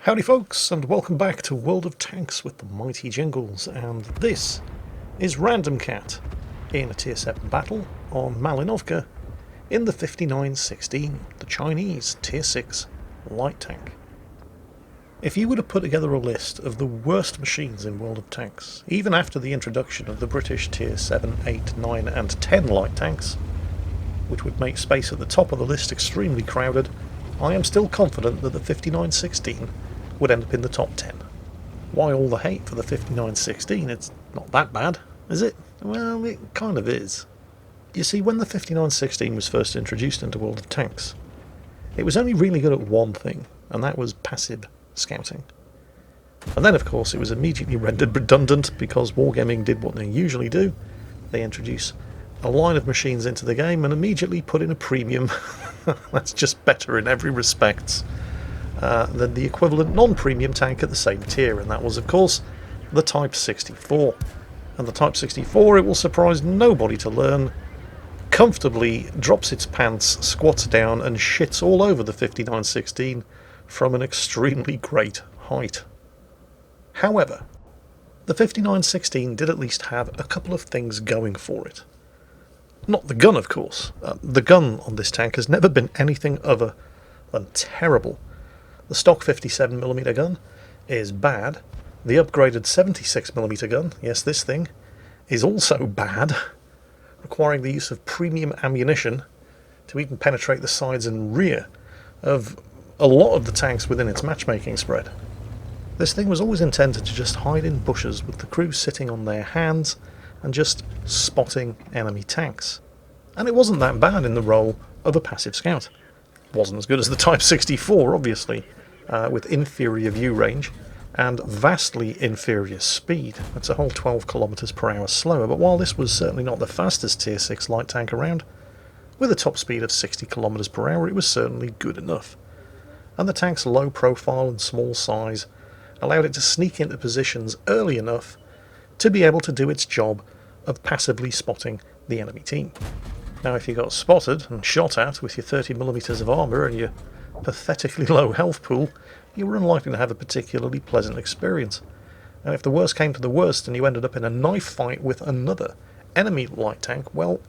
Howdy folks, and welcome back to World of Tanks with the mighty Jingles, and this is Random Cat in a Tier 7 battle on Malinovka in the 5916, the Chinese Tier 6 light tank. If you were to put together a list of the worst machines in World of Tanks, even after the introduction of the British Tier 7, 8, 9 and 10 light tanks, which would make space at the top of the list extremely crowded, I am still confident that the 5916 would end up in the top 10. Why all the hate for the 5916? It's not that bad, is it? Well, it kind of is. You see, when the 5916 was first introduced into World of Tanks, it was only really good at one thing, and that was passive scouting. And then, of course, it was immediately rendered redundant because Wargaming did what they usually do. They introduce a line of machines into the game and immediately put in a premium that's just better in every respect than the equivalent non-premium tank at the same tier, and that was, of course, the Type 64. And the Type 64, it will surprise nobody to learn, comfortably drops its pants, squats down, and shits all over the 5916 from an extremely great height. However, the 5916 did at least have a couple of things going for it. Not the gun, of course. The gun on this tank has never been anything other than terrible. The stock 57mm gun is bad. The upgraded 76mm gun, yes, this thing, is also bad, requiring the use of premium ammunition to even penetrate the sides and rear of a lot of the tanks within its matchmaking spread. This thing was always intended to just hide in bushes with the crew sitting on their hands and just spotting enemy tanks. And it wasn't that bad in the role of a passive scout. It wasn't as good as the Type 64, obviously, with inferior view range and vastly inferior speed. It's a whole 12 kilometers per hour slower, but while this was certainly not the fastest Tier 6 light tank around, with a top speed of 60 kilometers per hour, it was certainly good enough. And the tank's low profile and small size allowed it to sneak into positions early enough to be able to do its job of passively spotting the enemy team. Now, if you got spotted and shot at with your 30mm of armour and your pathetically low health pool, you were unlikely to have a particularly pleasant experience. And if the worst came to the worst and you ended up in a knife fight with another enemy light tank, well,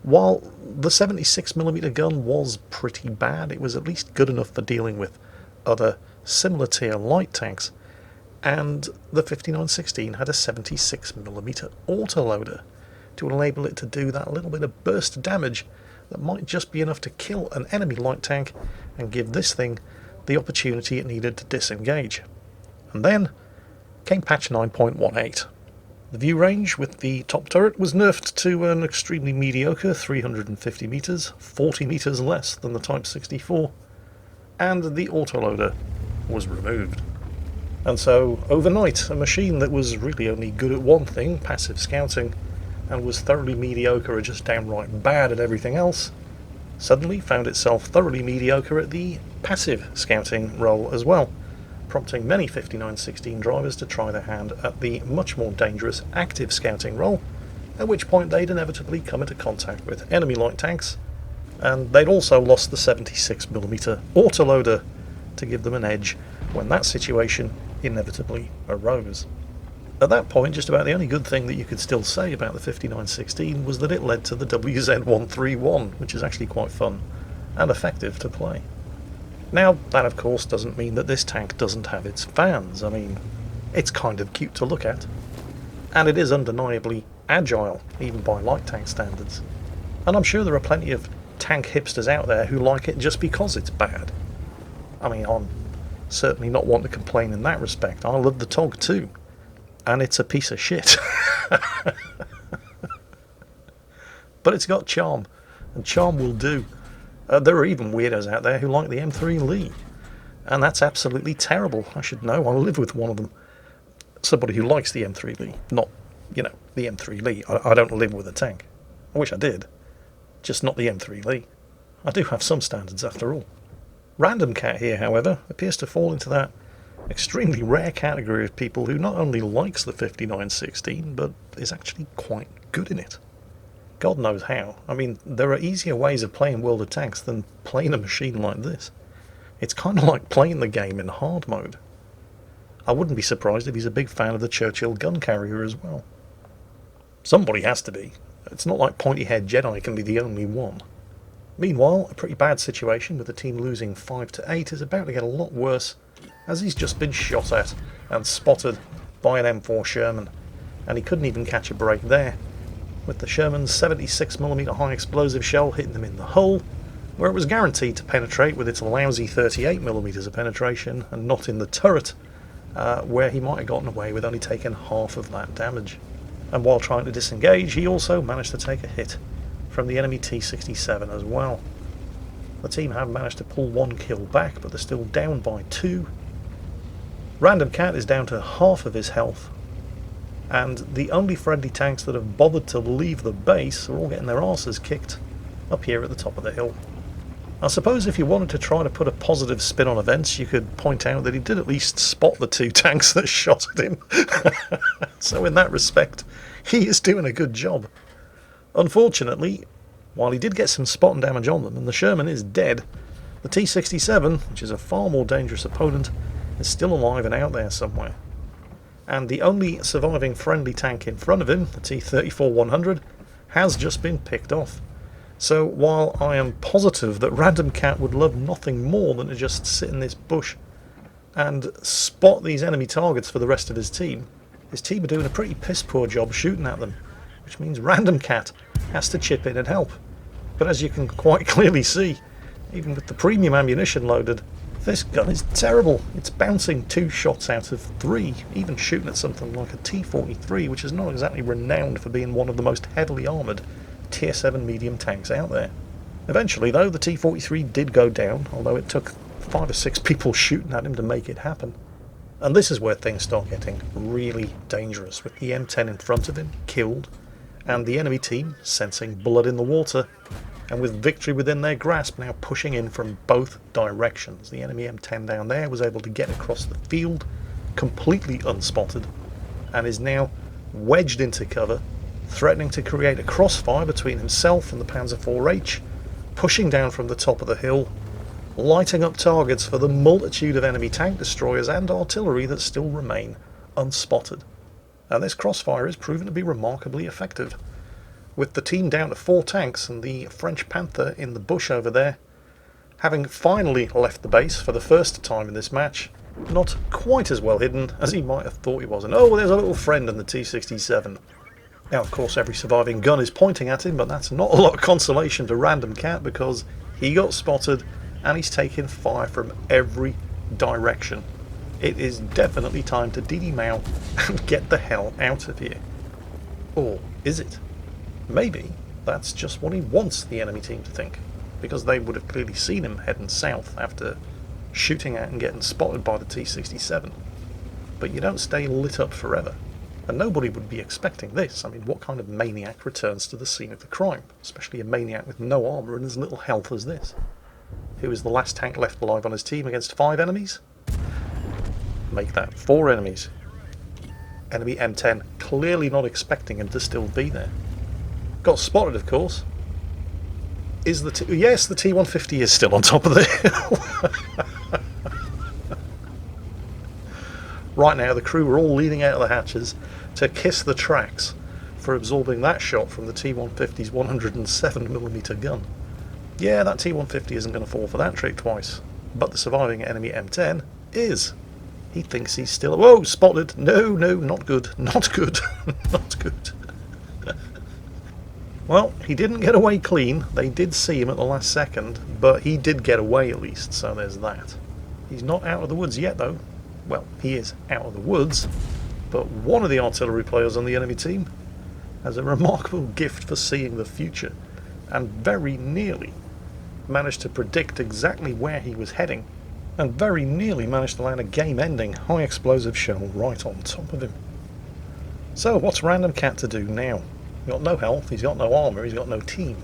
while the 76mm gun was pretty bad, it was at least good enough for dealing with other similar tier light tanks, and the 5916 had a 76mm autoloader to enable it to do that little bit of burst damage that might just be enough to kill an enemy light tank and give this thing the opportunity it needed to disengage. And then came patch 9.18. The view range with the top turret was nerfed to an extremely mediocre 350 meters, 40 meters less than the Type 64, and the autoloader was removed. And so, overnight, a machine that was really only good at one thing, passive scouting, and was thoroughly mediocre or just downright bad at everything else, suddenly found itself thoroughly mediocre at the passive scouting role as well, prompting many 5916 drivers to try their hand at the much more dangerous active scouting role, at which point they'd inevitably come into contact with enemy light tanks, and they'd also lost the 76mm autoloader to give them an edge when that situation inevitably arose. At that point, just about the only good thing that you could still say about the 5916 was that it led to the WZ131, which is actually quite fun and effective to play. Now, that of course doesn't mean that this tank doesn't have its fans. I mean, it's kind of cute to look at, and it is undeniably agile, even by light tank standards. And I'm sure there are plenty of tank hipsters out there who like it just because it's bad. I mean, I'm certainly not one to complain in that respect. I love the TOG too. And it's a piece of shit. But it's got charm, and charm will do. There are even weirdos out there who like the M3 Lee, and that's absolutely terrible. I should know, I live with one of them. Somebody who likes the M3 Lee, not, the M3 Lee. I don't live with a tank. I wish I did. Just not the M3 Lee. I do have some standards after all. Random Cat here, however, appears to fall into that extremely rare category of people who not only likes the 5916, but is actually quite good in it. God knows how. I mean, there are easier ways of playing World of Tanks than playing a machine like this. It's kind of like playing the game in hard mode. I wouldn't be surprised if he's a big fan of the Churchill gun carrier as well. Somebody has to be. It's not like pointy-head Jedi can be the only one. Meanwhile, a pretty bad situation with the team losing 5-8 is about to get a lot worse, as he's just been shot at and spotted by an M4 Sherman, and he couldn't even catch a break there, with the Sherman's 76mm high explosive shell hitting him in the hull, where it was guaranteed to penetrate with its lousy 38mm of penetration, and not in the turret, where he might have gotten away with only taking half of that damage. And while trying to disengage, he also managed to take a hit from the enemy T-67 as well. The team have managed to pull 1 kill back, but they're still down by 2. Random Cat is down to half of his health, and the only friendly tanks that have bothered to leave the base are all getting their arses kicked up here at the top of the hill. I suppose if you wanted to try to put a positive spin on events, you could point out that he did at least spot the 2 tanks that shot at him. So in that respect, he is doing a good job. Unfortunately, while he did get some spot and damage on them, and the Sherman is dead, the T-67, which is a far more dangerous opponent, is still alive and out there somewhere. And the only surviving friendly tank in front of him, the T-34-100, has just been picked off. So while I am positive that Random Cat would love nothing more than to just sit in this bush and spot these enemy targets for the rest of his team are doing a pretty piss-poor job shooting at them, which means Random Cat has to chip in and help. But as you can quite clearly see, even with the premium ammunition loaded, this gun is terrible. It's bouncing 2 shots out of 3, even shooting at something like a T-43, which is not exactly renowned for being one of the most heavily armoured Tier 7 medium tanks out there. Eventually though, the T-43 did go down, although it took 5 or 6 people shooting at him to make it happen. And this is where things start getting really dangerous, with the M10 in front of him, killed, and the enemy team sensing blood in the water, and with victory within their grasp, now pushing in from both directions. The enemy M10 down there was able to get across the field, completely unspotted, and is now wedged into cover, threatening to create a crossfire between himself and the Panzer IV-H, pushing down from the top of the hill, lighting up targets for the multitude of enemy tank destroyers and artillery that still remain unspotted. And this crossfire is proven to be remarkably effective, with the team down to 4 tanks and the French Panther in the bush over there, having finally left the base for the first time in this match, not quite as well hidden as he might have thought he was. And oh, there's a little friend in the T-67. Now, of course, every surviving gun is pointing at him, but that's not a lot of consolation to Random Cat, because he got spotted and he's taking fire from every direction. It is definitely time to DD Mao and get the hell out of here. Or is it? Maybe that's just what he wants the enemy team to think, because they would have clearly seen him heading south after shooting at and getting spotted by the T-67. But you don't stay lit up forever. And nobody would be expecting this. I mean, what kind of maniac returns to the scene of the crime? Especially a maniac with no armour and as little health as this. Who is the last tank left alive on his team against 5 enemies? Make that 4 enemies. Enemy M10 clearly not expecting him to still be there. Got spotted, of course. Yes, the T-150 is still on top of the hill. Right now, the crew are all leaning out of the hatches to kiss the tracks for absorbing that shot from the T-150's 107mm gun. Yeah, that T-150 isn't going to fall for that trick twice, but the surviving enemy M10 is. He thinks he's still... Whoa, spotted! No, not good, not good, not good. Well, he didn't get away clean. They did see him at the last second, but he did get away at least, so there's that. He's not out of the woods yet, though. Well, he is out of the woods, but one of the artillery players on the enemy team has a remarkable gift for seeing the future, and very nearly managed to predict exactly where he was heading, and very nearly managed to land a game-ending high explosive shell right on top of him. So what's Random Cat to do now? He's got no health, he's got no armour, he's got no team.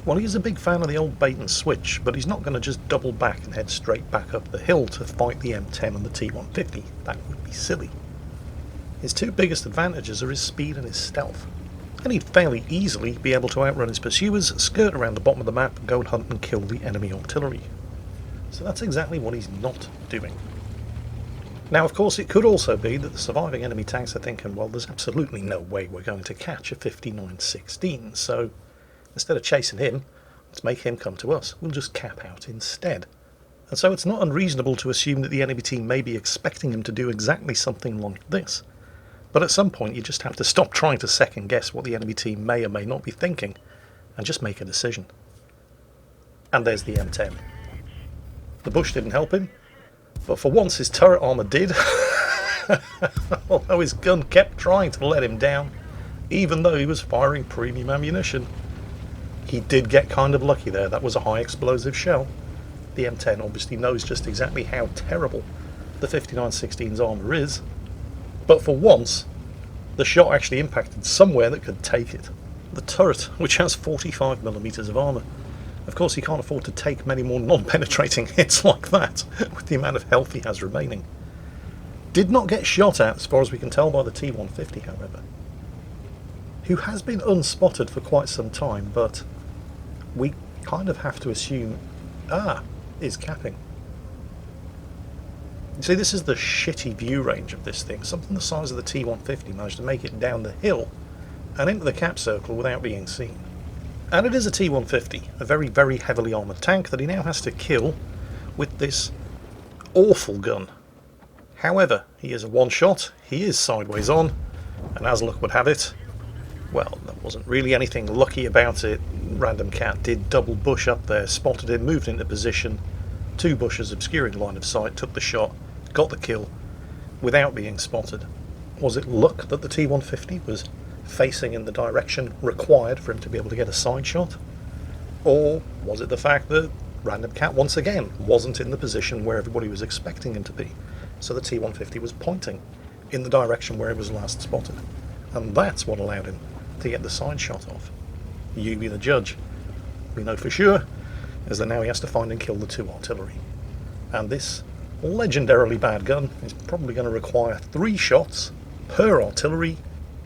Well, he's a big fan of the old bait and switch, but he's not going to just double back and head straight back up the hill to fight the M10 and the T-150. That would be silly. His 2 biggest advantages are his speed and his stealth, and he'd fairly easily be able to outrun his pursuers, skirt around the bottom of the map, and go and hunt and kill the enemy artillery. So that's exactly what he's not doing. Now, of course, it could also be that the surviving enemy tanks are thinking, well, there's absolutely no way we're going to catch a 5916, so instead of chasing him, let's make him come to us. We'll just cap out instead. And so it's not unreasonable to assume that the enemy team may be expecting him to do exactly something like this. But at some point, you just have to stop trying to second guess what the enemy team may or may not be thinking, and just make a decision. And there's the M10. The bush didn't help him, but for once his turret armour did, although his gun kept trying to let him down, even though he was firing premium ammunition. He did get kind of lucky there. That was a high explosive shell. The M10 obviously knows just exactly how terrible the 5916's armour is, but for once the shot actually impacted somewhere that could take it. The turret, which has 45mm of armour. Of course, he can't afford to take many more non-penetrating hits like that with the amount of health he has remaining. Did not get shot at, as far as we can tell, by the T150, however, who has been unspotted for quite some time, but we kind of have to assume, is capping. You see, this is the shitty view range of this thing. Something the size of the T150 managed to make it down the hill and into the cap circle without being seen. And it is a T150, a very, very heavily armoured tank that he now has to kill with this awful gun. However, he is a one-shot, he is sideways on, and as luck would have it, well, there wasn't really anything lucky about it. Random Cat did double bush up there, spotted him, moved into position, 2 bushes obscuring line of sight, took the shot, got the kill, without being spotted. Was it luck that the T150 was facing in the direction required for him to be able to get a side shot? Or was it the fact that Random Cat once again wasn't in the position where everybody was expecting him to be, so the T150 was pointing in the direction where it was last spotted, and that's what allowed him to get the side shot off? You be the judge. We know for sure is that now he has to find and kill the 2 artillery, and this legendarily bad gun is probably going to require 3 shots per artillery,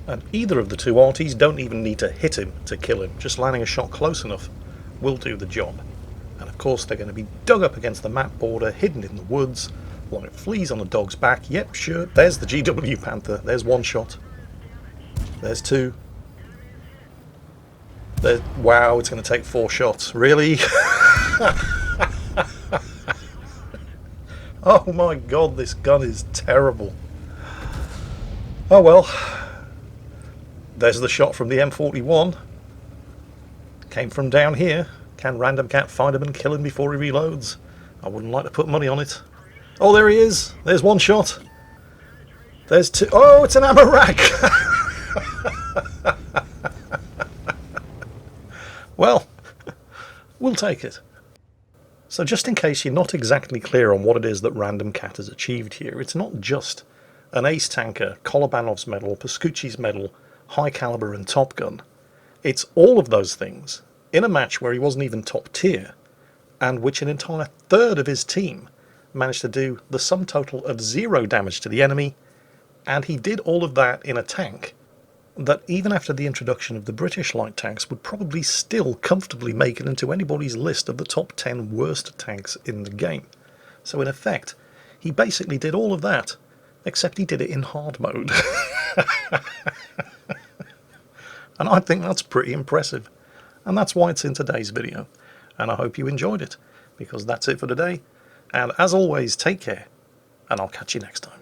and either of the 2 arties don't even need to hit him to kill him. Just landing a shot close enough will do the job. And of course they're going to be dug up against the map border, hidden in the woods, while it flees on a dog's back. Yep, sure, there's the GW Panther. There's 1 shot. There's 2. Wow, it's going to take 4 shots. Really? Oh my god, this gun is terrible. Oh well. There's the shot from the M41. Came from down here. Can Random Cat find him and kill him before he reloads? I wouldn't like to put money on it. Oh, there he is. There's 1 shot. There's 2. Oh, it's an ammo rack. Well, we'll take it. So just in case you're not exactly clear on what it is that Random Cat has achieved here, it's not just an ace tanker, Kolobanov's medal, Pascucci's medal, high caliber and Top Gun. It's all of those things in a match where he wasn't even top tier, and which an entire third of his team managed to do the sum total of 0 damage to the enemy, and he did all of that in a tank that even after the introduction of the British light tanks would probably still comfortably make it into anybody's list of the top 10 worst tanks in the game. So in effect, he basically did all of that, except he did it in hard mode. And I think that's pretty impressive. And that's why it's in today's video. And I hope you enjoyed it, because that's it for today. And as always, take care, and I'll catch you next time.